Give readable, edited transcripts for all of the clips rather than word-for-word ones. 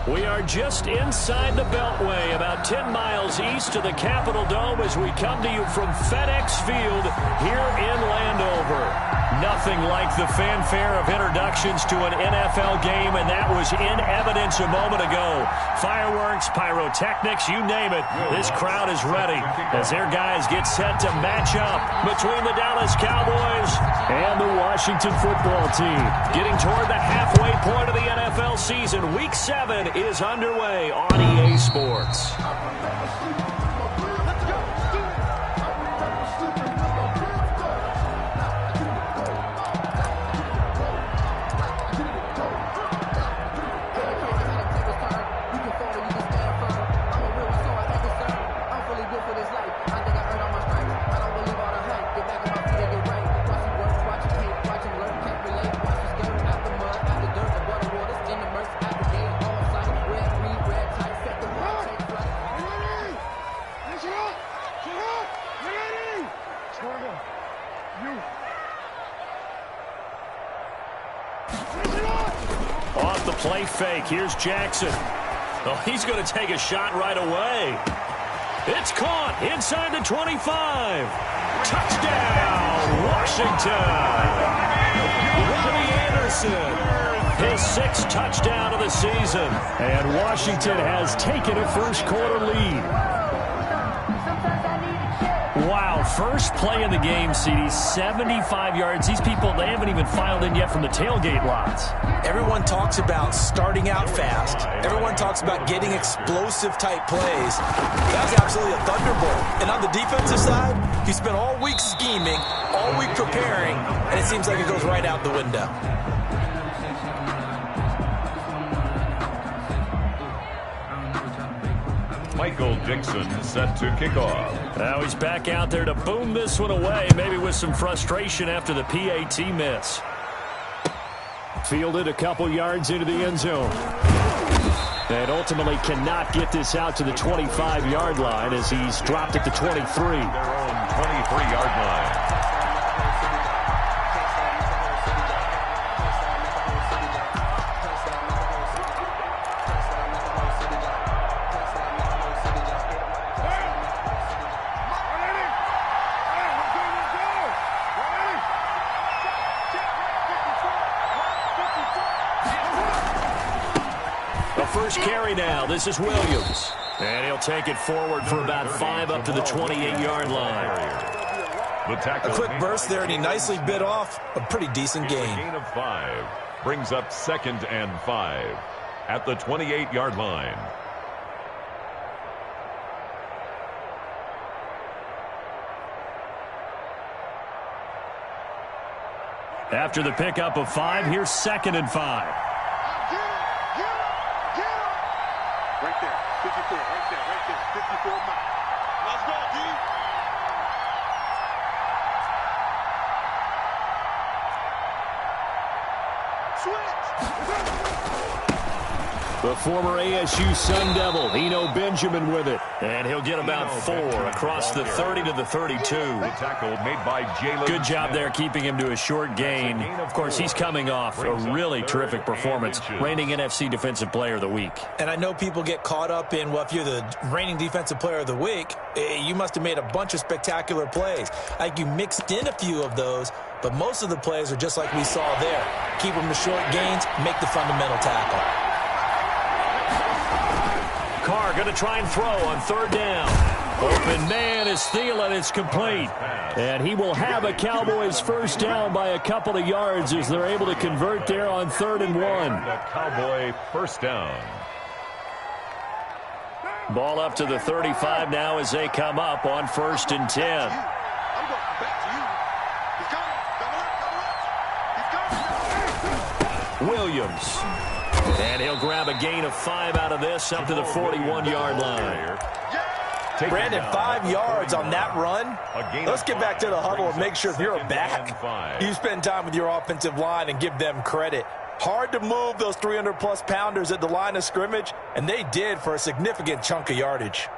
We are just inside the Beltway, about 10 miles east of the Capitol Dome as we come to you from FedEx Field here in Landover. Nothing like the fanfare of introductions to an NFL game, and that was in evidence a moment ago. Fireworks, pyrotechnics, you name it. This crowd is ready as their guys get set to match up between the Dallas Cowboys and the Washington football team. Getting toward the halfway point of the NFL season, Week 7 is underway on EA Sports. Off the play fake, here's Jackson. Oh, he's going to take a shot right away. It's caught inside the 25. Touchdown, Washington. Robbie Anderson, his 6th touchdown of the season. And Washington has taken a first-quarter lead. Wow, first play in the game, CD, 75 yards. These people, they haven't even filed in yet from the tailgate lots. Everyone talks about starting out fast. Everyone talks about getting explosive-type plays. That was absolutely a thunderbolt. And on the defensive side, he spent all week scheming, all week preparing, and it seems like it goes right out the window. Michael Dixon set to kick off. Now he's back out there to boom this one away, maybe with some frustration after the PAT miss. Fielded a couple yards into the end zone. And ultimately cannot get this out to the 25-yard line as he's dropped at the 23. Their own 23-yard line. First carry now. This is Williams. And he'll take it forward for about 5 up to the 28-yard line. A quick burst there, and he nicely bit off a pretty decent gain. Gain of 5 brings up 2nd and 5 at the 28-yard line. After the pickup of 5, here's 2nd and 5. Right there, 54, right there, 54 miles. Let's go, D. The former ASU Sun Devil, Eno Benjamin with it. And he'll get about 4 across the 30 to the 32. The tackle made by Jalen. Good job there keeping him to a short gain. Of course, he's coming off a really terrific performance, reigning NFC Defensive Player of the Week. And I know people get caught up in, well, if you're the reigning Defensive Player of the Week, you must have made a bunch of spectacular plays. Like you mixed in a few of those, but most of the plays are just like we saw there. Keep them to short gains, make the fundamental tackle. Carr going to try and throw on 3rd down. Open man is Thielen. It's complete. And he will have a Cowboys first down by a couple of yards as they're able to convert there on 3rd and 1. The Cowboy first down. Ball up to the 35 now as they come up on 1st and 10. Williams. And he'll grab a gain of 5 out of this up to the 41-yard line. Brandon, 5 yards on that run. Let's get back to the huddle and make sure if you're a back, you spend time with your offensive line and give them credit. Hard to move those 300-plus pounders at the line of scrimmage, and they did for a significant chunk of yardage.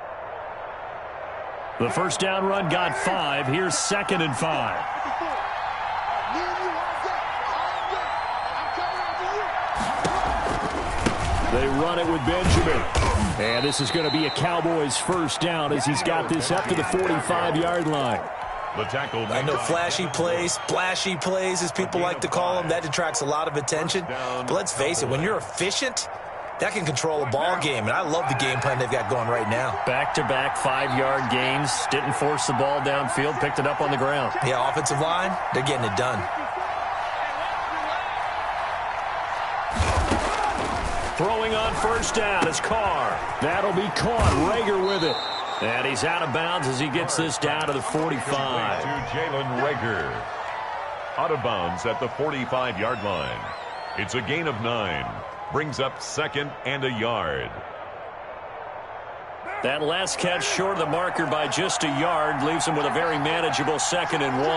The first down run got 5. Here's 2nd and 5. They run it with Benjamin. And this is going to be a Cowboys first down as he's got this up to the 45-yard line. The tackle. I know flashy plays, splashy plays, as people like to call them. That detracts a lot of attention. But let's face it, when you're efficient, that can control a ball game. And I love the game plan they've got going right now. Back-to-back 5-yard gains. Didn't force the ball downfield. Picked it up on the ground. Yeah, offensive line, they're getting it done. Throwing on first down is Carr. That'll be caught. Rager with it. And he's out of bounds as he gets this down to the 45. To Jalen Rager. Out of bounds at the 45-yard line. It's a gain of 9. Brings up 2nd and a yard. That last catch short of the marker by just a yard leaves him with a very manageable 2nd and 1.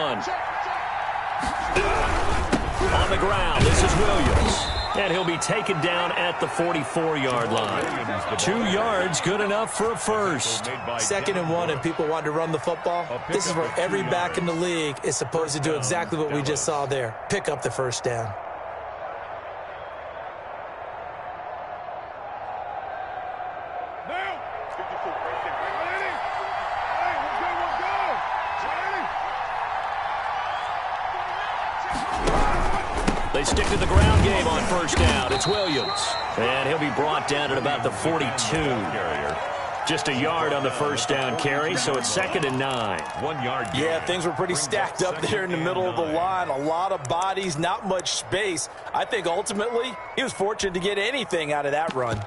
On the ground, this is Williams. And he'll be taken down at the 44-yard line. 2 yards, good enough for a first. 2nd and 1, and people want to run the football. This is where every back in the league is supposed to do exactly what we just saw there. Pick up the first down. They stick to the ground game on first down. It's Williams. And he'll be brought down at about the 42. Just a yard on the first down carry, so it's 2nd and 9. 1 yard. Yeah, things were pretty stacked up there in the middle of the line. A lot of bodies, not much space. I think ultimately he was fortunate to get anything out of that run.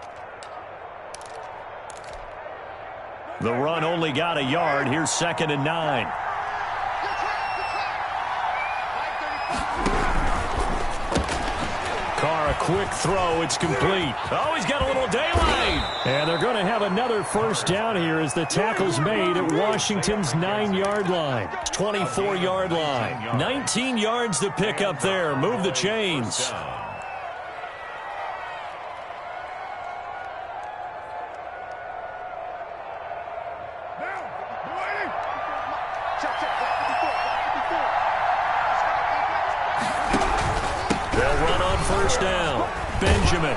The run only got a yard. Here's 2nd and 9. Carr, a quick throw. It's complete. Oh, he's got a little daylight. And they're going to have another first down here as the tackle's made at Washington's 9-yard line. 24-yard line. 19 yards to pick up there. Move the chains. First down, Benjamin.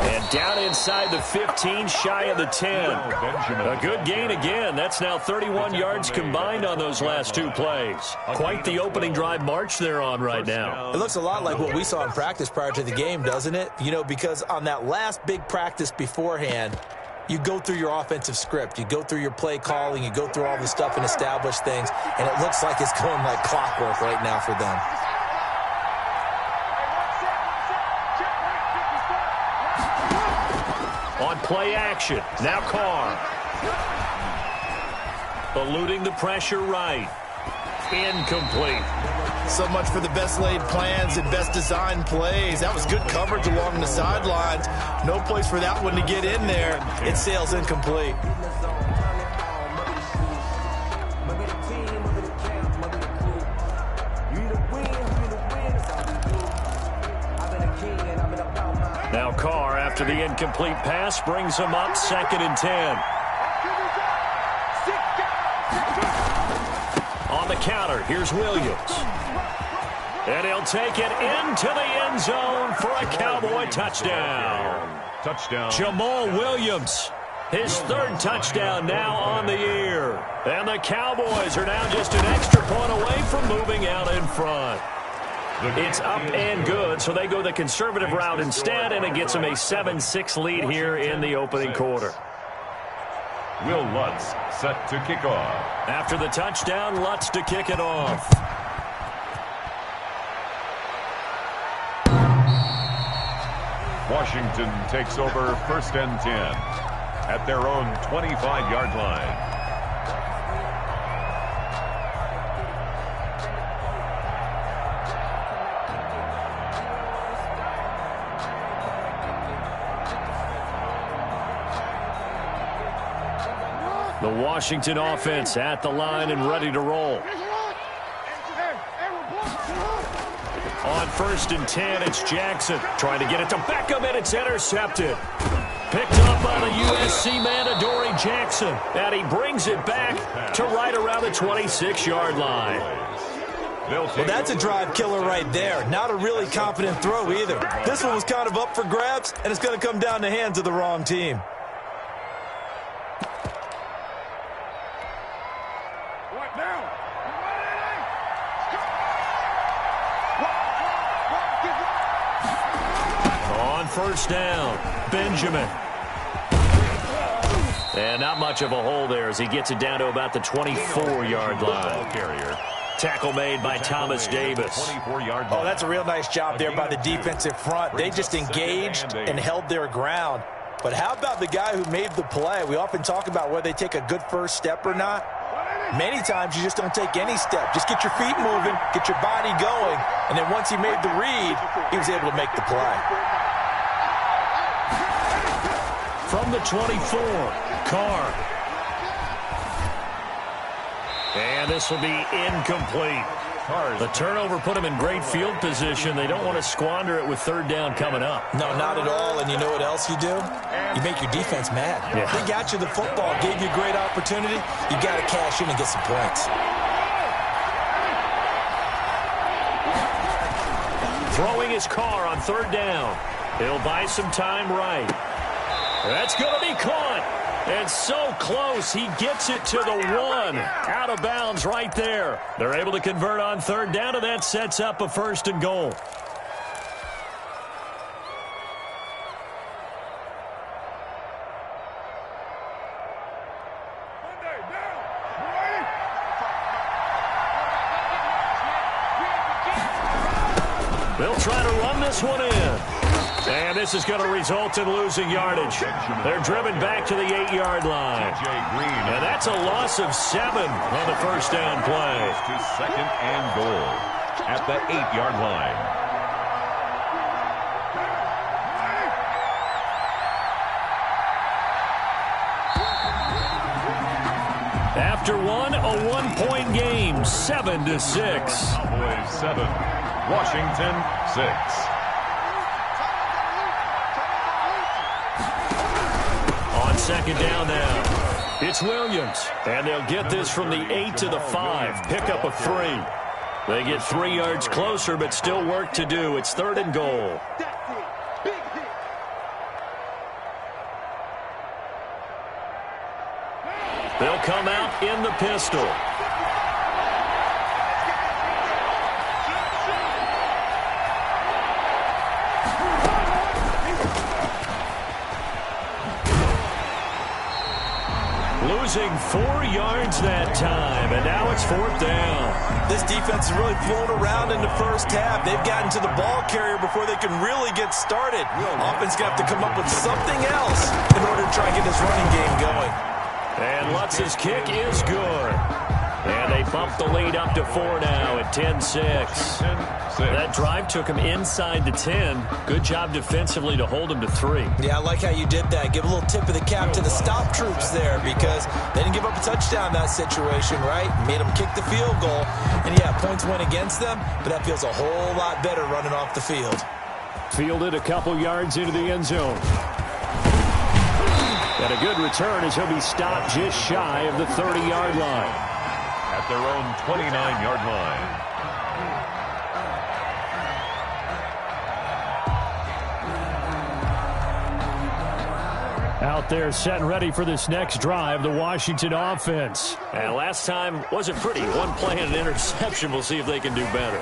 And down inside the 15, shy of the 10. A good gain again. That's now 31 yards combined on those last 2 plays. Quite the opening drive march they're on right now. It looks a lot like what we saw in practice prior to the game, doesn't it? You know, because on that last big practice beforehand, you go through your offensive script. You go through your play calling. You go through all the stuff and establish things. And it looks like it's going like clockwork right now for them. On play action, now Carr. Eluding the pressure right. Incomplete. So much for the best laid plans and best designed plays. That was good coverage along the sidelines. No place for that one to get in there. It sails incomplete. Now Carr, after the incomplete pass, brings him up 2nd and 10. On the counter, here's Williams. And he'll take it into the end zone for a Cowboy touchdown. Touchdown. Jamal Williams, his 3rd touchdown now on the year. And the Cowboys are now just an extra point away from moving out in front. It's up and good, so they go the conservative route instead, and it gets them a 7-6 lead here in the opening quarter. Will Lutz set to kick off. After the touchdown, Lutz to kick it off. Washington takes over 1st and 10 at their own 25-yard line. The Washington offense at the line and ready to roll. On 1st and 10, it's Jackson trying to get it to Beckham, and it's intercepted. Picked up by the USC man, Adoree Jackson. And he brings it back to right around the 26-yard line. Well, that's a drive killer right there. Not a really confident throw either. This one was kind of up for grabs, and it's going to come down the hands of the wrong team. On first down, Benjamin. And not much of a hole there as he gets it down to about the 24-yard line. Carrier. Tackle made by Thomas Davis. 24-yard Oh, that's a real nice job there by the defensive front. They just engaged and held their ground. But how about the guy who made the play? We often talk about whether they take a good first step or not. Many times you just don't take any step. Just get your feet moving, get your body going, and then once he made the read, he was able to make the play. From the 24, Carr. And this will be incomplete. The turnover put them in great field position. They don't want to squander it with third down coming up. No, not at all. And you know what else you do? You make your defense mad. Yeah. They got you the football, gave you a great opportunity. You got to cash in and get some points. Throwing his car on third down. He'll buy some time right. That's going to be caught. And so close, he gets it to the 1. Out of bounds right there. They're able to convert on third down, and that sets up a first and goal. They'll try to run this one in. And this is going to result in losing yardage. They're driven back to the 8-yard line. And that's a loss of 7 on the first down play. To second and goal at the 8-yard line. After one, a one-point game, 7-6. Cowboys 7, Washington 6. Second down now. It's Williams. And they'll get this from the 8 to the 5. Pick up a 3. They get 3 yards closer, but still work to do. It's third and goal. They'll come out in the pistol. Losing 4 yards that time, and now it's fourth down. This defense has really flown around in the first half. They've gotten to the ball carrier before they can really get started. Offense going to have to come up with something else in order to try and get this running game going. And Lutz's kick is good. And they bump the lead up to 4 now at 10-6. That drive took him inside the 10. Good job defensively to hold him to 3. Yeah, I like how you did that. Give a little tip of the cap to the stop troops there because they didn't give up a touchdown in that situation, right? Made them kick the field goal. And, yeah, points went against them, but that feels a whole lot better running off the field. Fielded a couple yards into the end zone. And a good return as he'll be stopped just shy of the 30-yard line. At their own 29-yard line. Out there set and ready for this next drive, the Washington offense. And last time wasn't pretty. One play and an interception. We'll see if they can do better.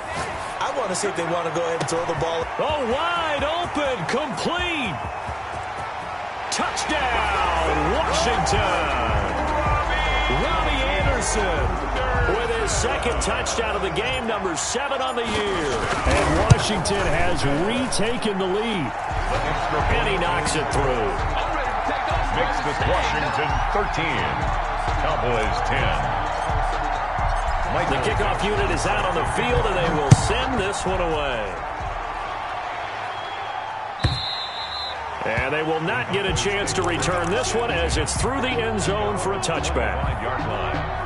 I want to see if they want to go ahead and throw the ball. Oh, wide open, complete. Touchdown, Washington. Robbie Anderson with his second touchdown of the game, number 7 on the year. And Washington has retaken the lead. And he knocks it through. Makes this Washington 13, Cowboys 10. The kickoff unit is out on the field, and they will send this one away. And they will not get a chance to return this one as it's through the end zone for a touchback. 5-yard line.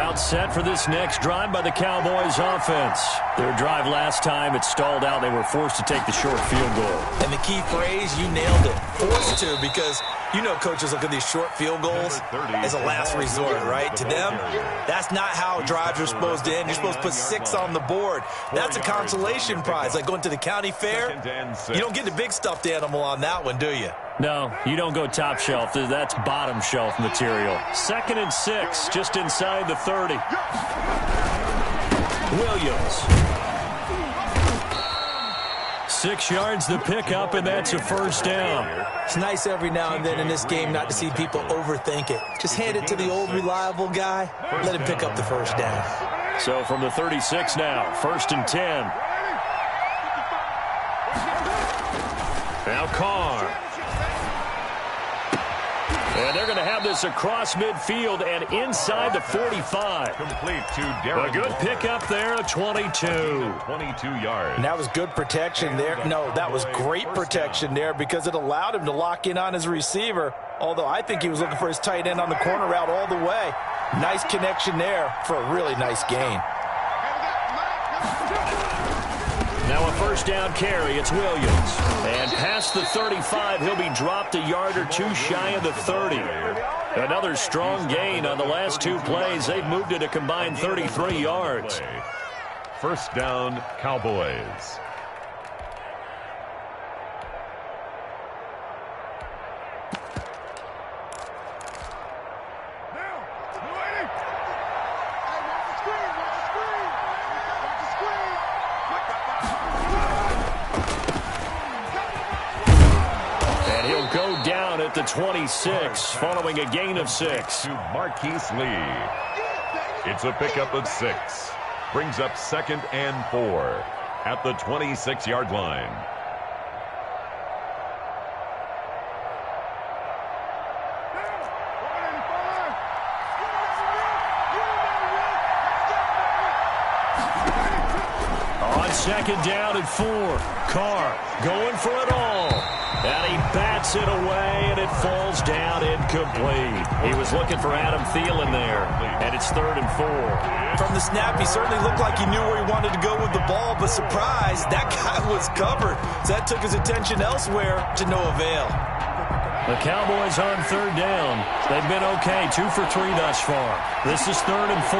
Timeout set for this next drive by the Cowboys offense. Their drive last time, it stalled out. They were forced to take the short field goal. And the key phrase, you nailed it, forced to, because you know coaches look at these short field goals as a last resort, right? To them, that's not how drives are supposed to end. You're supposed to put 6 on the board. That's a consolation prize, like going to the county fair. You don't get the big stuffed animal on that one, do you? No, you don't go top shelf. That's bottom shelf material. 2nd and 6, just inside the 30. Williams. 6 yards the pickup, and that's a first down. It's nice every now and then in this game not to see people overthink it. Just hand it to the old reliable guy. Let him pick up the first down. So from the 36 now, 1st and 10. Now Carr. And they're going to have this across midfield and inside the 45. Complete to Darren. A good pickup there, a 22. 22 yards. And that was good protection there. No, that was great protection there because it allowed him to lock in on his receiver, although I think he was looking for his tight end on the corner route all the way. Nice connection there for a really nice gain. Now a first down carry, it's Williams. And past the 35, he'll be dropped a yard or 2 shy of the 30. Another strong gain on the last 2 plays. They've moved it a combined 33 yards. First down, Cowboys. At the 26, following a gain of 6. To Marquise Lee. It's a pickup of 6. Brings up 2nd and 4 at the 26-yard line. On 2nd down and 4, Carr going for it all. And he bats it away, and it falls down incomplete. He was looking for Adam Thielen there, and it's 3rd and 4. From the snap, he certainly looked like he knew where he wanted to go with the ball, but surprise, that guy was covered. So that took his attention elsewhere to no avail. The Cowboys on 3rd down. They've been okay, 2 for 3 thus far. This is 3rd and 4.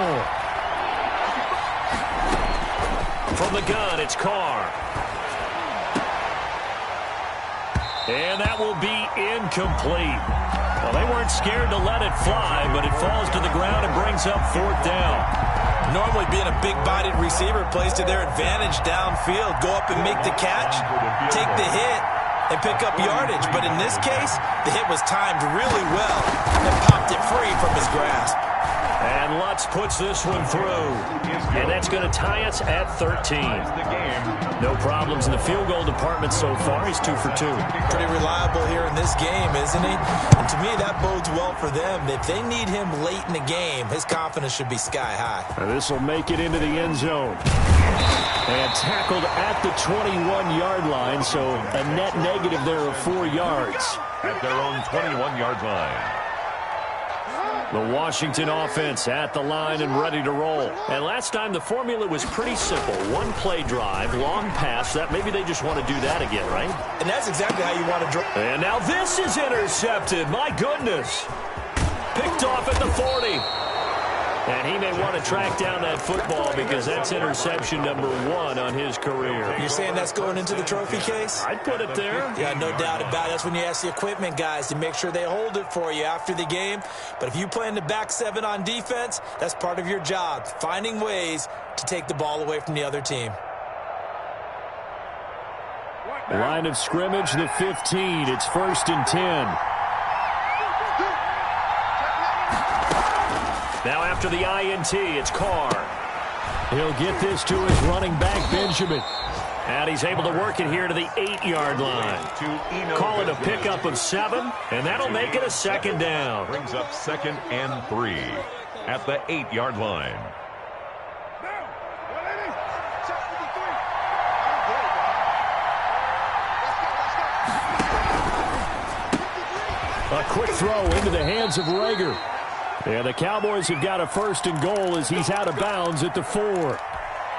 From the gun, it's Carr. And that will be incomplete. Well, they weren't scared to let it fly, but it falls to the ground and brings up 4th down. Normally being a big-bodied receiver plays to their advantage downfield. Go up and make the catch, take the hit, and pick up yardage. But in this case, the hit was timed really well and popped it free from his grasp. And Lutz puts this one through. And that's going to tie us at 13. No problems in the field goal department so far. He's 2 for 2. Pretty reliable here in this game, isn't he? And to me, that bodes well for them. If they need him late in the game, his confidence should be sky high. This will make it into the end zone. And tackled at the 21-yard line, so a net negative there of 4 yards. At their own 21-yard line. The Washington offense at the line and ready to roll. And last time the formula was pretty simple. 1 play drive, long pass. That maybe they just want to do that again, right? And that's exactly how you want to drive. And now this is intercepted. My goodness. Picked off at the 40. And he may want to track down that football because that's interception number 1 on his career. You're saying that's going into the trophy case? I'd put it there. Yeah, no doubt about it. That's when you ask the equipment guys to make sure they hold it for you after the game. But if you play in the back 7 on defense, that's part of your job, finding ways to take the ball away from the other team. Line of scrimmage, the 15. It's 1st and 10. Now after the INT, it's Carr. He'll get this to his running back, Benjamin. And he's able to work it here to the 8-yard line. Call it a pickup of 7, and that'll make it a 2nd down. Brings up 2nd and 3 at the 8-yard line. A quick throw into the hands of Rager. And the Cowboys have got a 1st and goal as he's out of bounds at the 4.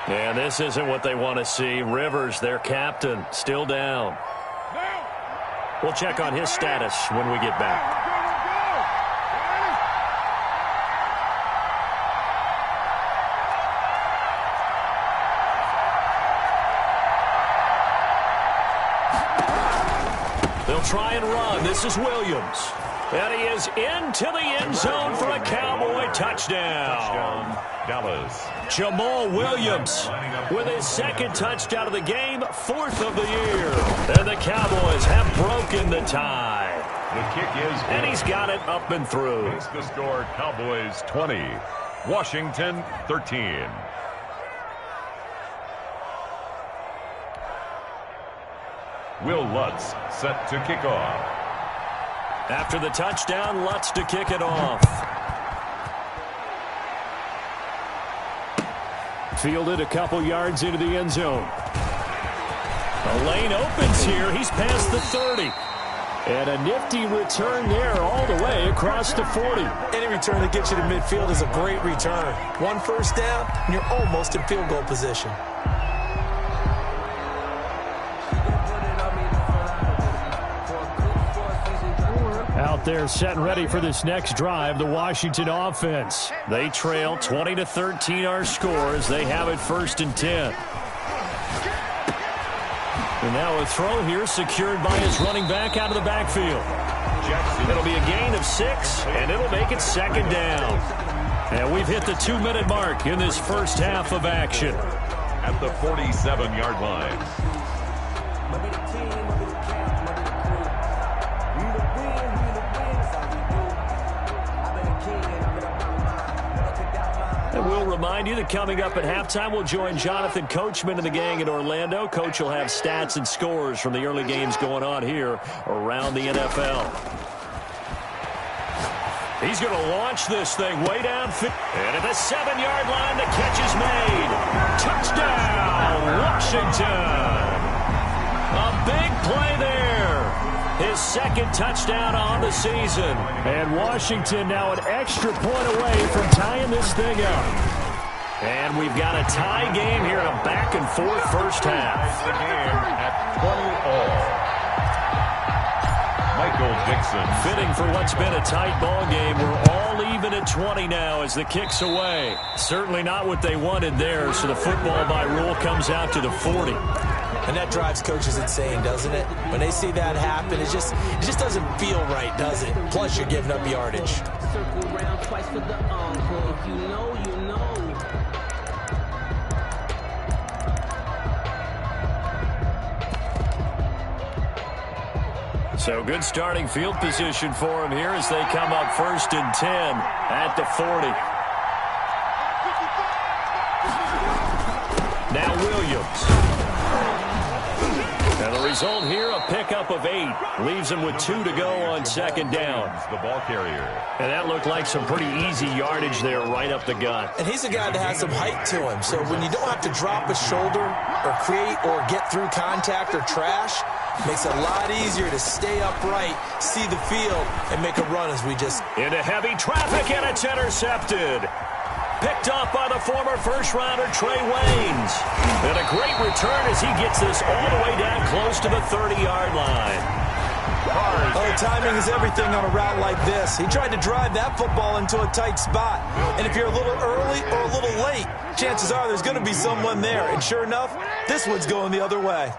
And this isn't what they want to see. Rivers, their captain, still down. We'll check on his status when we get back. They'll try and run. This is Williams. And he is into the end zone for a Cowboy touchdown. Dallas. Jamal Williams with his 2nd touchdown of the game, 4th of the year. And the Cowboys have broken the tie. The kick is and he's got it up and through. It's the score, Cowboys 20, Washington 13. Will Lutz set to kick off. After the touchdown, Lutz to kick it off. Fielded a couple yards into the end zone. The lane opens here. He's past the 30. And a nifty return there all the way across the 40. Any return that gets you to midfield is a great return. 1 first down, and you're almost in field goal position. Out there set and ready for this next drive, the Washington offense. They trail 20-13 our score as they have it 1st and 10. And now a throw here secured by his running back out of the backfield. It'll be a gain of 6, and it'll make it 2nd down. And we've hit the 2-minute mark in this first half of action. At the 47-yard line. And we'll remind you that coming up at halftime, we'll join Jonathan Coachman and the gang in Orlando. Coach will have stats and scores from the early games going on here around the NFL. He's going to launch this thing way down. And at the 7-yard line, the catch is made. Touchdown, Washington. A big play there. His 2nd touchdown on the season. And Washington now an extra point away from tying this thing up. And we've got a tie game here in a back-and-forth first half. The game at 20 all. Michael Dixon. Fitting for what's been a tight ball game. We're all even at 20 now as the kick's away. Certainly not what they wanted there, so the football by rule comes out to the 40. And that drives coaches insane, doesn't it? When they see that happen, it just doesn't feel right, does it? Plus, you're giving up yardage. Circle around twice for the encore. If you know, you know. So good starting field position for him here as they come up 1st and 10 at the 40. Now Williams. And the result here, a pickup of 8. Leaves him with 2 to go on 2nd down. The ball carrier. And that looked like some pretty easy yardage there right up the gut. And he's a guy that has some height to him. So when you don't have to drop a shoulder or create or get through contact or trash, makes it a lot easier to stay upright, see the field, and make a run as we just... Into heavy traffic, and it's intercepted. Picked off by the former first-rounder Trey Waynes. And a great return as he gets this all the way down close to the 30-yard line. Oh, timing is everything on a route like this. He tried to drive that football into a tight spot. And if you're a little early or a little late, chances are there's going to be someone there. And sure enough, this one's going the other way.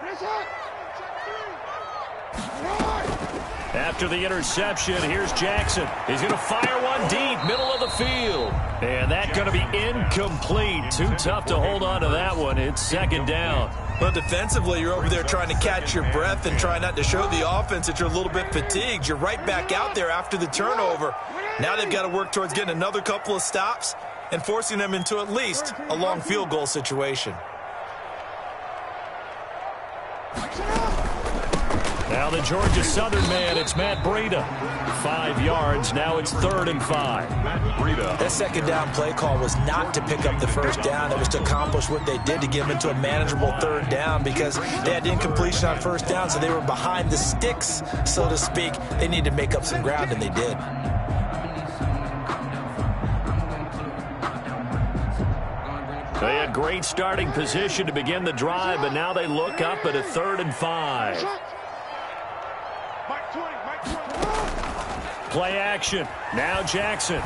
After the interception, here's Jackson. He's going to fire one deep, middle of the field. And that's going to be incomplete. Too tough to hold on to that one. It's 2nd down. But defensively, you're over there trying to catch your breath and try not to show the offense that you're a little bit fatigued. You're right back out there after the turnover. Now they've got to work towards getting another couple of stops and forcing them into at least a long field goal situation. Now the Georgia Southern man, it's Matt Breida. 5 yards, now it's 3rd and 5. Matt Breida. That 2nd down play call was not to pick up the 1st down. It was to accomplish what they did to get them into a manageable 3rd down because they had incompletion on 1st down, so they were behind the sticks, so to speak. They needed to make up some ground, and they did. They had great starting position to begin the drive, but now they look up at a 3rd and 5. Play action. Now Jackson.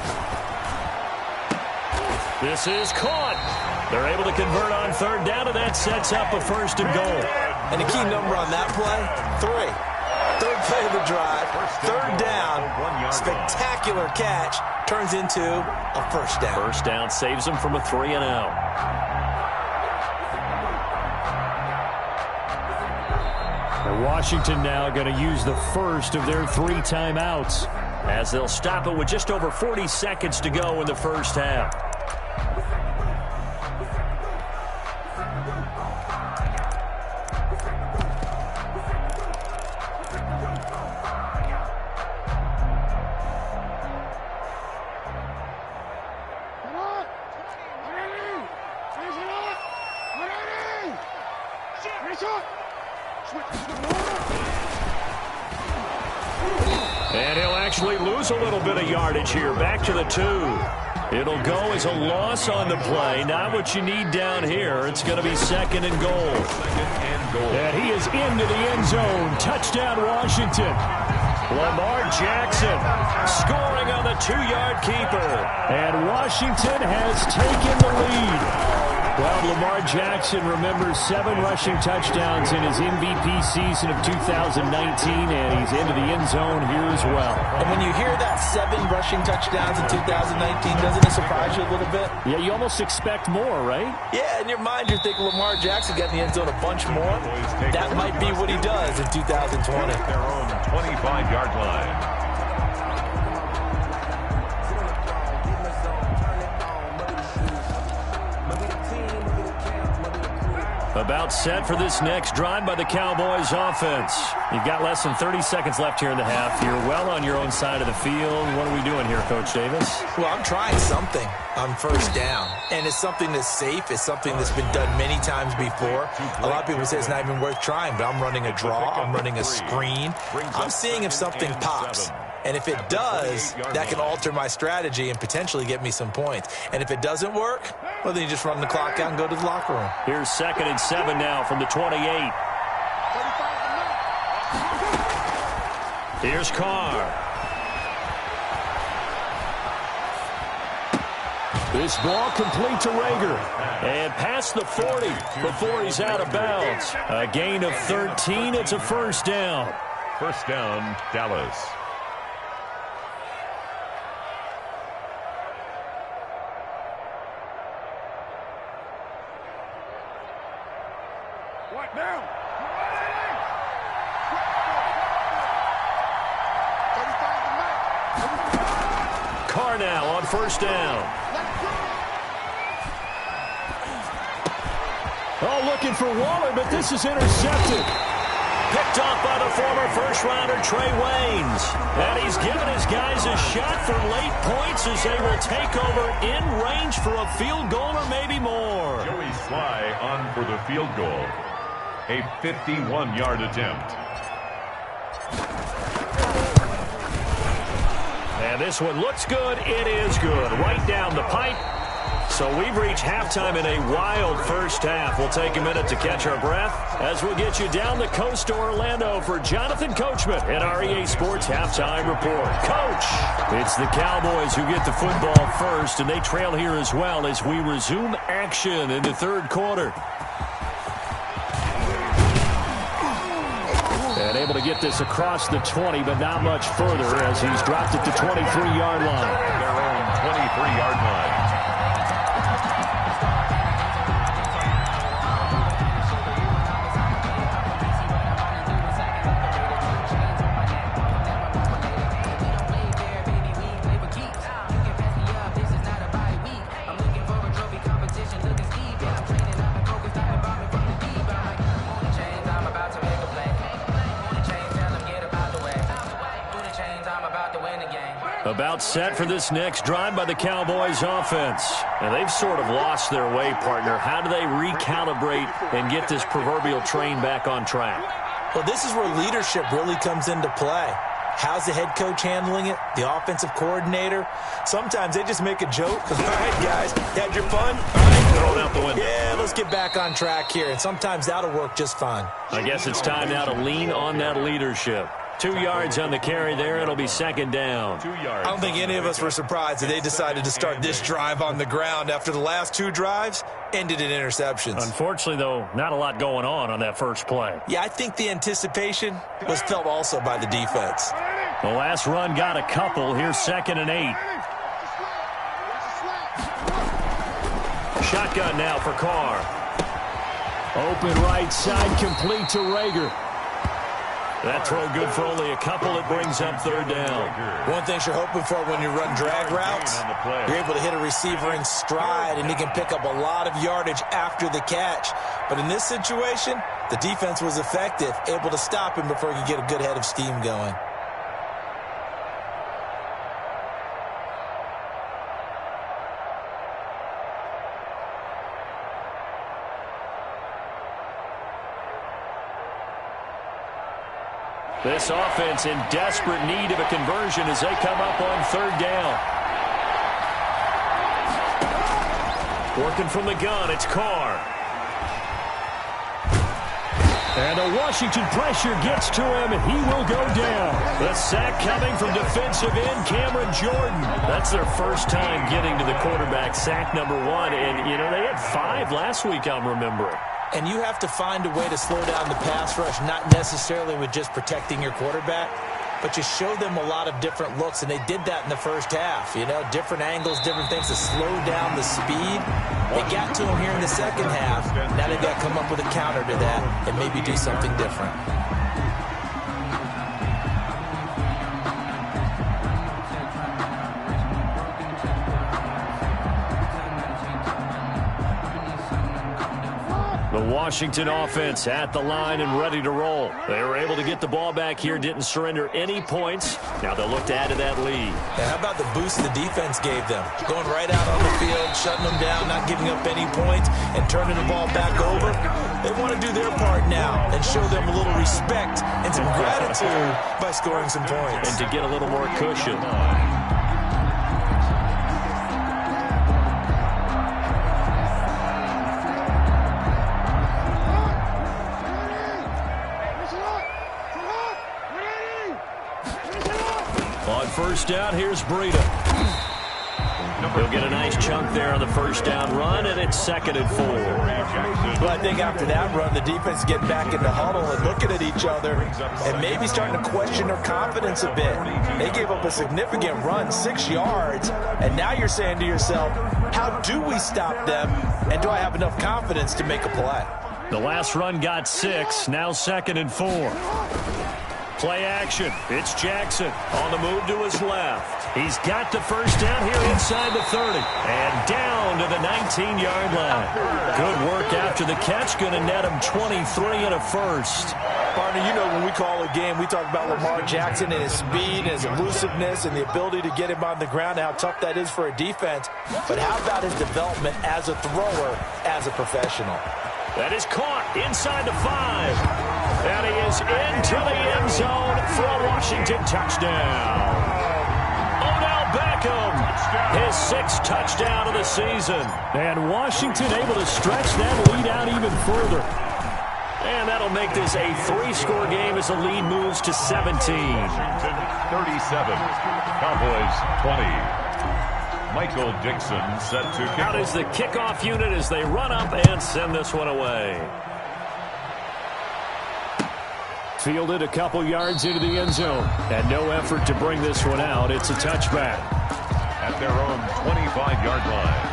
This is caught. They're able to convert on 3rd down, and that sets up a 1st and goal. And the key number on that play, 3. 3rd play of the drive, 3rd down, spectacular catch, turns into a 1st down. 1st down saves them from a 3 and out. Washington now going to use the first of their 3 timeouts as they'll stop it with just over 40 seconds to go in the first half. And he'll actually lose a little bit of yardage here. Back to the 2. It'll go as a loss on the play. Not what you need down here. It's going to be 2nd and goal. And he is into the end zone. Touchdown, Washington. Lamar Jackson scoring on the 2-yard keeper. And Washington has taken the lead. Well, Lamar Jackson remembers 7 rushing touchdowns in his MVP season of 2019, and he's into the end zone here as well. And when you hear that 7 rushing touchdowns in 2019, doesn't it surprise you a little bit? Yeah, you almost expect more, right? Yeah, in your mind you're thinking Lamar Jackson got in the end zone a bunch more. That might be what he does in 2020. Their own 25-yard line. About set for this next drive by the Cowboys offense. You've got less than 30 seconds left here in the half. You're well on your own side of the field. What are we doing here, Coach Davis? Well, I'm trying something on 1st down. And it's something that's safe. It's something that's been done many times before. A lot of people say it's not even worth trying, but I'm running a draw. I'm running a screen. I'm seeing if something pops. And if it does, that can alter my strategy and potentially get me some points. And if it doesn't work, well, then you just run the clock out and go to the locker room. Here's 2nd and 7 now from the 28. Here's Carr. This ball complete to Rager. And past the 40 before he's out of bounds. A gain of 13. It's a 1st down. 1st down, Dallas. Carr now on 1st down. Oh, looking for Waller, but this is intercepted. Picked off by the former first-rounder Trey Waynes. And he's given his guys a shot for late points as they will take over in range for a field goal or maybe more. Joey Sly on for the field goal. A 51-yard attempt. And this one looks good. It is good. Right down the pipe. So we've reached halftime in a wild first half. We'll take a minute to catch our breath as we'll get you down the coast to Orlando for Jonathan Coachman at our EA Sports Halftime Report. Coach, it's the Cowboys who get the football first, and they trail here as well as we resume action in the 3rd quarter. And able to get this across the 20, but not much further as he's dropped it to 23-yard line. Their own 23-yard line. About set for this next drive by the Cowboys offense. And they've sort of lost their way, partner. How do they recalibrate and get this proverbial train back on track? Well, this is where leadership really comes into play. How's the head coach handling it? The offensive coordinator? Sometimes they just make a joke. All right, guys, had your fun? All right, throw it out the window. Yeah, let's get back on track here, and sometimes that'll work just fine. I guess it's time now to lean on that leadership. 2 yards on the carry there. It'll be second down. 2 yards. I don't think any of us were surprised that they decided to start this drive on the ground after the last 2 drives ended in interceptions. Unfortunately, though, not a lot going on that first play. Yeah, I think the anticipation was felt also by the defense. The last run got a couple. Here's 2nd and 8. Shotgun now for Carr. Open right side, complete to Rager. That throw good for only a couple. It brings up 3rd down. One thing you're hoping for when you run drag routes, you're able to hit a receiver in stride, and he can pick up a lot of yardage after the catch. But in this situation, the defense was effective, able to stop him before he could get a good head of steam going. This offense in desperate need of a conversion as they come up on 3rd down. Working from the gun, it's Carr. And the Washington pressure gets to him, and he will go down. The sack coming from defensive end Cameron Jordan. That's their first time getting to the quarterback, sack number 1. And, you know, they had 5 last week, I'm remembering. And you have to find a way to slow down the pass rush, not necessarily with just protecting your quarterback, but you show them a lot of different looks, and they did that in the first half. You know, different angles, different things to slow down the speed. They got to him here in the second half. Now they've got to come up with a counter to that and maybe do something different. The Washington offense at the line and ready to roll. They were able to get the ball back here, didn't surrender any points. Now they'll look to add to that lead. And how about the boost the defense gave them? Going right out on the field, shutting them down, not giving up any points, and turning the ball back over. They want to do their part now and show them a little respect and some gratitude by scoring some points. And to get a little more cushion. First down, here's Breida. He'll get a nice chunk there on the first down run, and it's 2nd and 4. Well, I think after that run, the defense getting back in the huddle and looking at each other and maybe starting to question their confidence a bit. They gave up a significant run, 6 yards, and now you're saying to yourself, how do we stop them, and do I have enough confidence to make a play? The last run got 6, now 2nd and 4. Play action. It's Jackson on the move to his left. He's got the first down here inside the 30 and down to the 19-yard line. Good work after the catch. Going to net him 23 and a first. Partner, you know when we call a game, we talk about Lamar Jackson and his speed and his elusiveness and the ability to get him on the ground and how tough that is for a defense. But how about his development as a thrower, as a professional? That is caught inside the 5. And he is into the end zone for a Washington touchdown. Odell Beckham, his 6th touchdown of the season. And Washington able to stretch that lead out even further. And that'll make this a 3-score game as the lead moves to 17. 37, Cowboys 20. Michael Dixon set to kick. Out is the kickoff unit as they run up and send this one away. Fielded a couple yards into the end zone. And no effort to bring this one out. It's a touchback. At their own 25-yard line.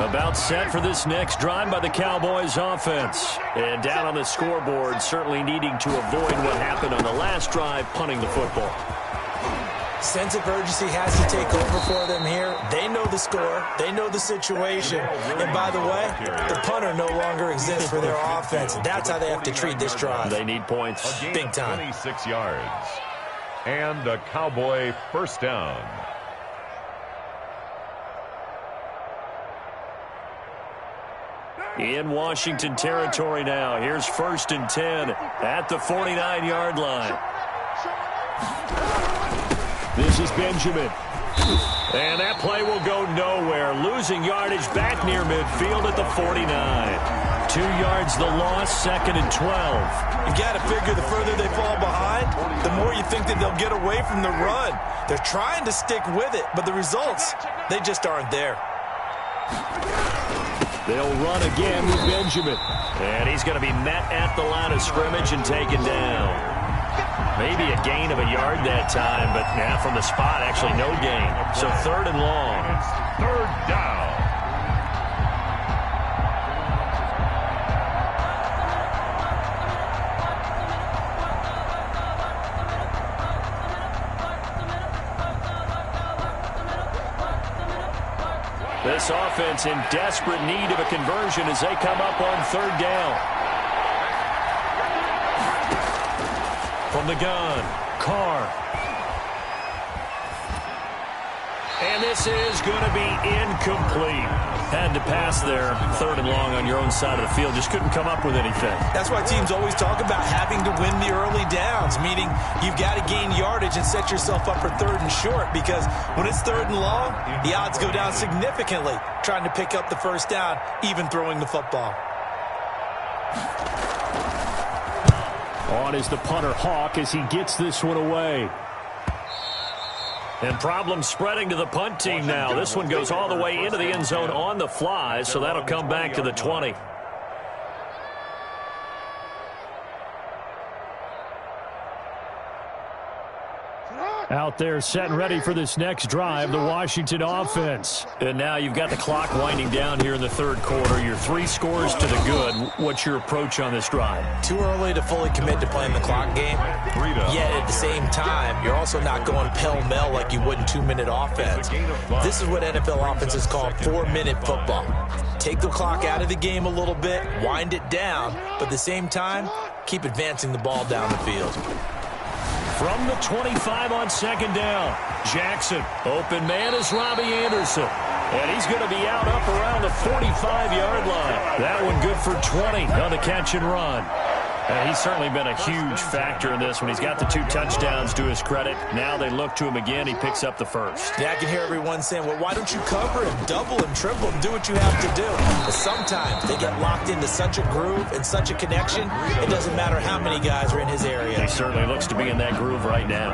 About set for this next drive by the Cowboys offense. And down on the scoreboard, certainly needing to avoid what happened on the last drive, punting the football. Sense of urgency has to take over for them here. They know the score. They know the situation. And by the way, the punter no longer exists for their offense. That's how they have to treat this drive. They need points big time. 26 yards. And a Cowboy first down. in Washington territory now. Here's 1st and 10 at the 49-yard line. This is Benjamin. And that play will go nowhere. Losing yardage back near midfield at the 49. 2 yards the loss, 2nd and 12. You got to figure the further they fall behind, the more you think that they'll get away from the run. They're trying to stick with it, but the results, they just aren't there. They'll run again with Benjamin. And he's going to be met at the line of scrimmage and taken down. Maybe a gain of a yard that time, but now from the spot, actually no gain. So 3rd and long. It's 3rd down. This offense in desperate need of a conversion as they come up on 3rd down. From the gun, Carr. And this is going to be incomplete. Had to pass there, 3rd and long on your own side of the field. Just couldn't come up with anything. That's why teams always talk about having to win the early downs, meaning you've got to gain yardage and set yourself up for 3rd and short, because when it's 3rd and long, the odds go down significantly trying to pick up the 1st down, even throwing the football. On is the punter, Hawk, as he gets this one away. And problems spreading to the punt team now. This one goes all the way into the end zone on the fly, so that'll come back to the 20. Out there set and ready for this next drive, the Washington offense. And now you've got the clock winding down here in the 3rd quarter. Your 3 scores to the good. What's your approach on this drive? Too early to fully commit to playing the clock game. Yet at the same time, you're also not going pell-mell like you would in 2-minute offense. This is what NFL offenses call 4-minute football. Take the clock out of the game a little bit, wind it down, but at the same time, keep advancing the ball down the field. From the 25 on 2nd down, Jackson. Open man is Robbie Anderson. And he's going to be out up around the 45-yard line. That one good for 20 on the catch and run. And he's certainly been a huge factor in this one. He's got the 2 touchdowns to his credit. Now they look to him again. He picks up the 1st. Yeah, I can hear everyone saying, well, why don't you cover him, double him, triple him, do what you have to do. But sometimes they get locked into such a groove and such a connection, it doesn't matter how many guys are in his area. He certainly looks to be in that groove right now.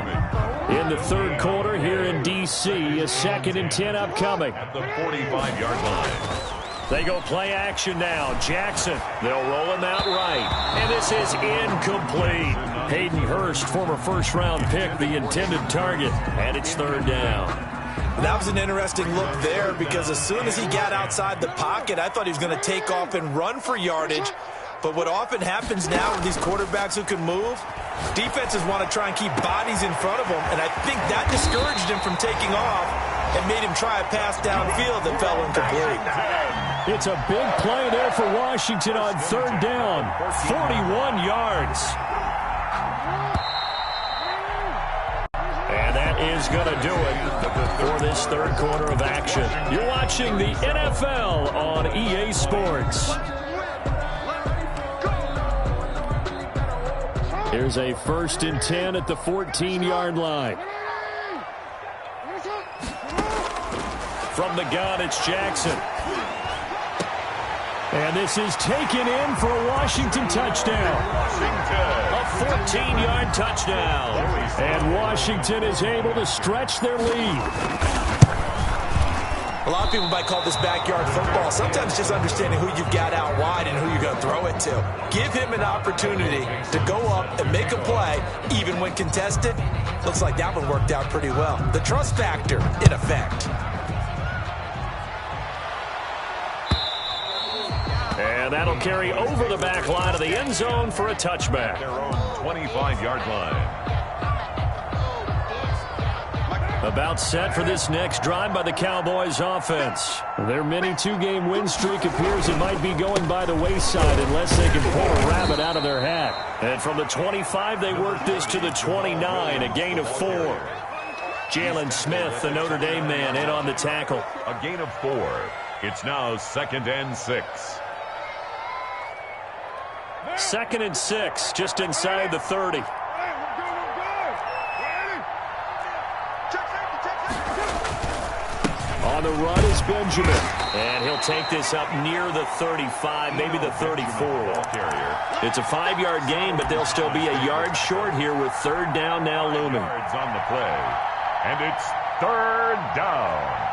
In the 3rd quarter here in D.C., a 2nd and 10 upcoming. At the 45-yard line. They go play action now. Jackson, they'll roll him out right. And this is incomplete. Hayden Hurst, former 1st-round pick, the intended target. And it's 3rd down. That was an interesting look there, because as soon as he got outside the pocket, I thought he was going to take off and run for yardage. But what often happens now with these quarterbacks who can move, defenses want to try and keep bodies in front of them. And I think that discouraged him from taking off and made him try a pass downfield that fell incomplete. It's a big play there for Washington on 3rd down. 41 yards. And that is going to do it for this 3rd quarter of action. You're watching the NFL on EA Sports. Here's a 1st and 10 at the 14-yard line. From the gun, it's Jackson. And this is taken in for a Washington touchdown. A 14-yard touchdown. And Washington is able to stretch their lead. A lot of people might call this backyard football. Sometimes just understanding who you've got out wide and who you're going to throw it to. Give him an opportunity to go up and make a play, even when contested. Looks like that one worked out pretty well. The trust factor in effect. And that'll carry over the back line of the end zone for a touchback. Their own 25-yard line. About set for this next drive by the Cowboys offense. Their mini 2-game win streak appears it might be going by the wayside unless they can pull a rabbit out of their hat. And from the 25, they work this to the 29, a gain of 4. Jalen Smith, the Notre Dame man, in on the tackle. A gain of 4. It's now 2nd and 6. 2nd and 6, just inside the 30. On the run is Benjamin. And he'll take this up near the 35, maybe the 34. It's a 5-yard gain, but they'll still be a yard short here with 3rd down now looming. Yards on the play. And it's 3rd down.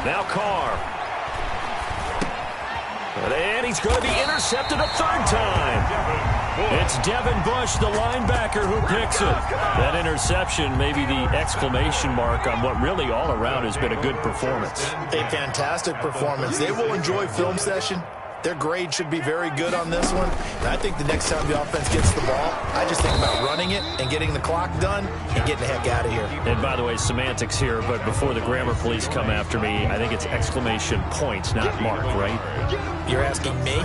Now Carr. And he's going to be intercepted a 3rd time. It's Devin Bush, the linebacker, who picks it. That interception may be the exclamation mark on what really all around has been a good performance. A fantastic performance. They will enjoy film session. Their grade should be very good on this one. And I think the next time the offense gets the ball, I just think about running it and getting the clock done and getting the heck out of here. And by the way, semantics here, but before the grammar police come after me, I think it's exclamation points, not mark, right? You're asking me?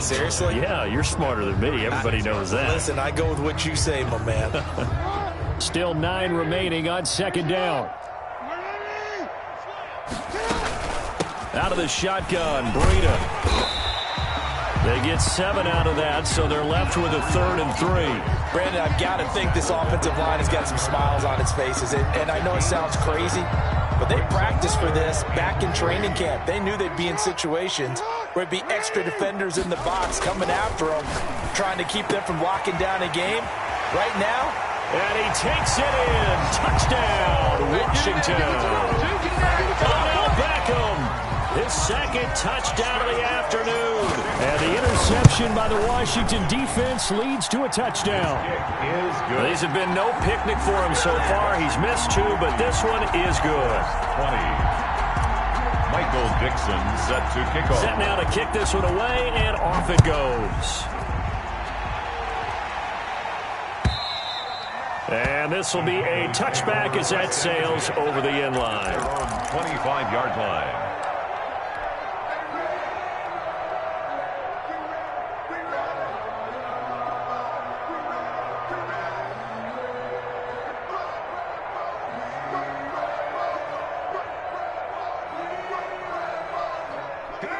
Seriously? Yeah, you're smarter than me. Everybody knows that. Listen, I go with what you say, my man. Still 9 remaining on 2nd down. Out of the shotgun, Breida. They get 7 out of that, so they're left with a 3rd and 3. Brandon, I've got to think this offensive line has got some smiles on its faces. And I know it sounds crazy, but they practiced for this back in training camp. They knew they'd be in situations where it'd be extra defenders in the box coming after them, trying to keep them from locking down a game. Right now, and he takes it in. Touchdown, Washington. Odell Beckham. His 2nd touchdown of the afternoon. And the interception by the Washington defense leads to a touchdown. These have been no picnic for him so far. He's missed 2, but this one is good. 20. Michael Dixon set to kick off. Set now to kick this one away, and off it goes. And this will be a touchback as that sails over the end line. 25-yard line.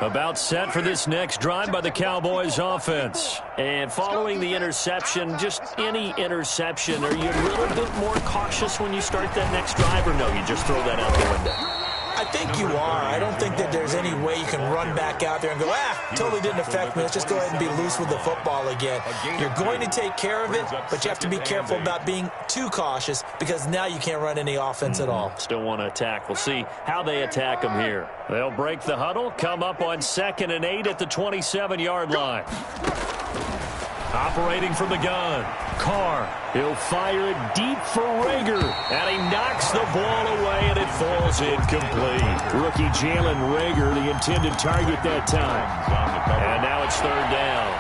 About set for this next drive by the Cowboys offense. And following the interception, just any interception, are you a little bit more cautious when you start that next drive, or no, you just throw that out the window? I think you are. I don't think that there's any way you can run back out there and go, totally didn't affect me. Let's just go ahead and be loose with the football again. You're going to take care of it, but you have to be careful about being too cautious because now you can't run any offense at all. Still want to attack. We'll see how they attack them here. They'll break the huddle, come up on 2nd and 8 at the 27-yard line. Operating from the gun, Carr. He'll fire it deep for Rager, and he knocks the ball away, and it falls incomplete. Rookie Jalen Rager, the intended target that time. And now it's 3rd down.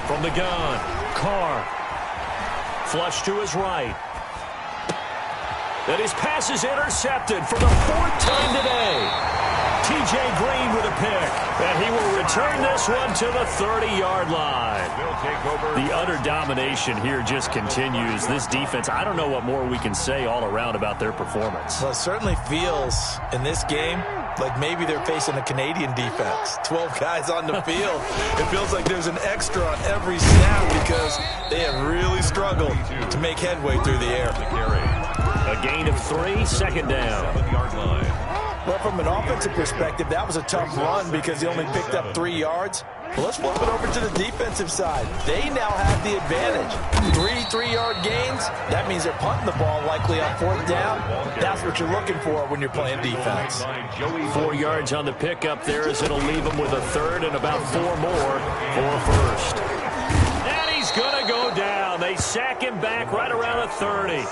From the gun, Carr. Flush to his right. And his pass is intercepted for the 4th time today. T.J. Green with a pick. And he will return this one to the 30-yard line. The utter domination here just continues. This defense, I don't know what more we can say all around about their performance. Well, it certainly feels in this game like maybe they're facing a Canadian defense. 12 guys on the field. It feels like there's an extra on every snap because they have really struggled to make headway through the air. A gain of 3, 2nd down. 7-yard line. Well, from an offensive perspective, that was a tough run because he only picked up 3 yards. Well, let's flip it over to the defensive side. They now have the advantage. 3-3-yard gains. That means they're punting the ball likely on 4th down. That's what you're looking for when you're playing defense. 4 yards on the pickup there as it'll leave them with a 3rd and about 4 more for a 1st. And he's going to go down. They sack him back right around the 30.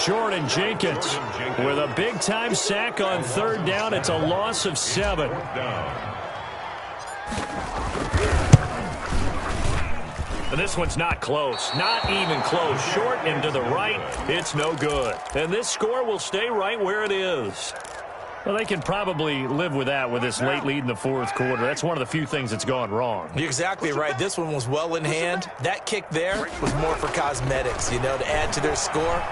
Jordan Jenkins with a big-time sack on 3rd down. It's a loss of 7. And this one's not close. Not even close. Short and to the right. It's no good. And this score will stay right where it is. Well, they can probably live with that with this late lead in the fourth quarter. That's one of the few things that's gone wrong. You're exactly right. This one was well in hand. That kick there was more for cosmetics, you know, to add to their score.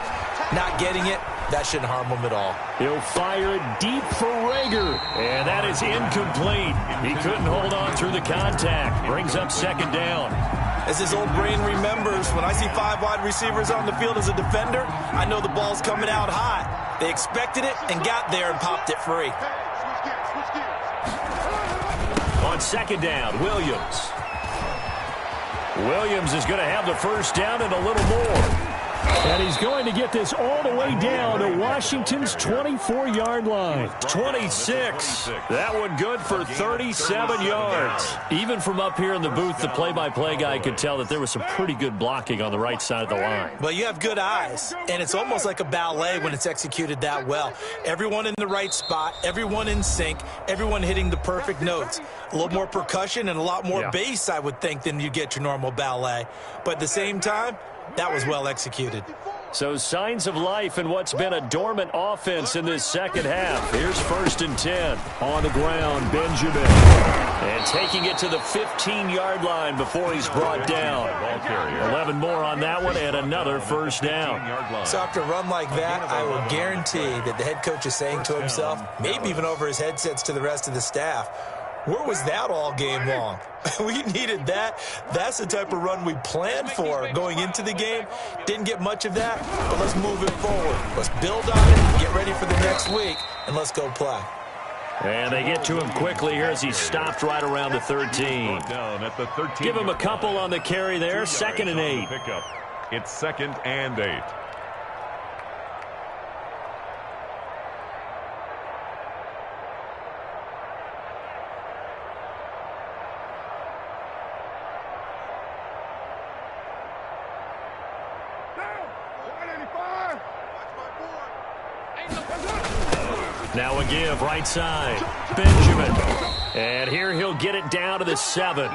Not getting it, that shouldn't harm them at all. He'll fire it deep for Rager, and that is incomplete. He couldn't hold on through the contact. Brings up second down. As his old brain remembers, when I see 5 wide receivers on the field as a defender, I know the ball's coming out hot. They expected it and got there and popped it free. On second down, Williams. Williams is going to have the first down and a little more. And he's going to get this all the way down to Washington's 24-yard line. 26. That one good for 37 yards. Even from up here in the booth, the play-by-play guy could tell that there was some pretty good blocking on the right side of the line. Well, you have good eyes, and it's almost like a ballet when it's executed that well. Everyone in the right spot, everyone in sync, everyone hitting the perfect notes. A little more percussion and a lot more bass, I would think, than you get your normal ballet. But at the same time, that was well executed. So signs of life in what's been a dormant offense in this second half. Here's 1st and 10. On the ground, Benjamin. And taking it to the 15-yard line before he's brought down. 11 more on that one and another first down. So after a run like that, I will guarantee that the head coach is saying to himself, maybe even over his headsets to the rest of the staff, where was that all game long? We needed that. That's the type of run we planned for going into the game. Didn't get much of that, but let's move it forward. Let's build on it, get ready for the next week, and let's go play. And they get to him quickly here as he stopped right around the 13. Give him a couple on the carry there. 2nd and 8. It's 2nd and 8. Now a give, right side. Benjamin. And here he'll get it down to the 7.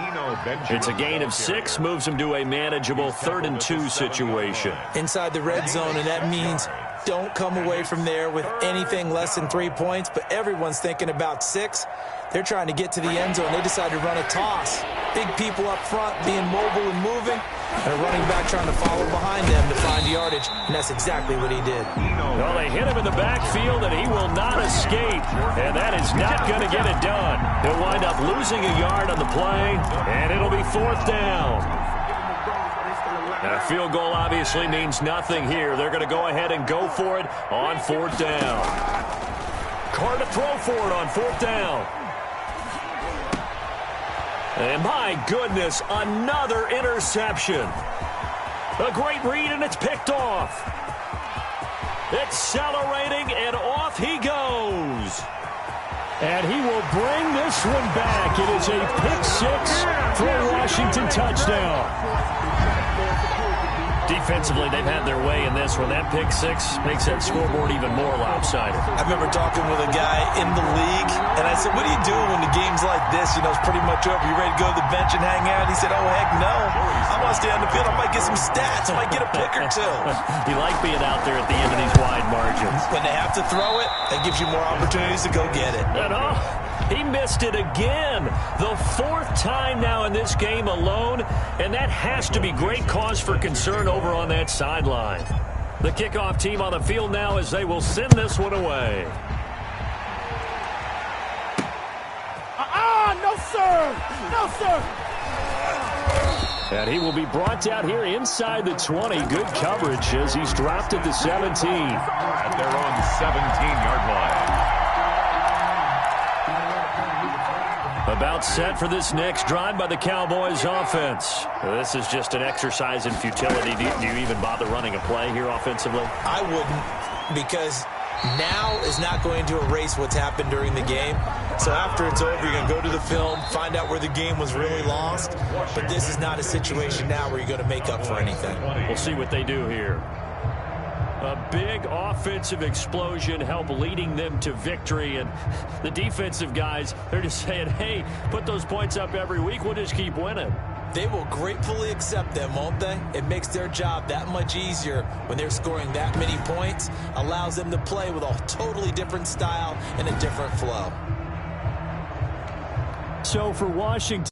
It's a gain of 6, moves him to a manageable 3rd and 2 situation. Inside the red zone, and that means don't come away from there with anything less than 3 points, but everyone's thinking about 6. They're trying to get to the end zone. They decide to run a toss. Big people up front being mobile and moving, and a running back trying to follow behind them to find yardage, and that's exactly what he did. Well, they hit him in the backfield, and he will not escape, and that is not going to get it done. He'll wind up losing a yard on the play, and it'll be 4th down. Now, a field goal obviously means nothing here. They're going to go ahead and go for it on 4th down. Carr to throw for it on 4th down. And my goodness, another interception. A great read, and it's picked off. Accelerating, and off he goes. And he will bring this one back. It is a pick 6 for a Washington touchdown. Defensively, they've had their way in this one. That pick 6 makes that scoreboard even more lopsided. I remember talking with a guy in the league, and I said, what do you do when the game's like this? You know, it's pretty much over. You ready to go to the bench and hang out? He said, oh, heck no. I want to stay on the field. I might get some stats. I might get a pick or 2. You like being out there at the end of these wide margins. When they have to throw it, that gives you more opportunities to go get it. And he missed it again. The 4th time now in this game alone, and that has to be great cause for concern over on that sideline. The kickoff team on the field now as they will send this one away. No, sir! No, sir! And he will be brought down here inside the 20. Good coverage as he's dropped at the 17. At their own 17-yard line. About set for this next drive by the Cowboys offense. This is just an exercise in futility. Do you even bother running a play here offensively? I wouldn't, because now is not going to erase what's happened during the game. So after it's over, you're going to go to the film, find out where the game was really lost. But this is not a situation now where you're going to make up for anything. We'll see what they do here. A big offensive explosion help leading them to victory. And the defensive guys, they're just saying, hey, put those points up every week. We'll just keep winning. They will gratefully accept them, won't they? It makes their job that much easier when they're scoring that many points, allows them to play with a totally different style and a different flow. So for Washington,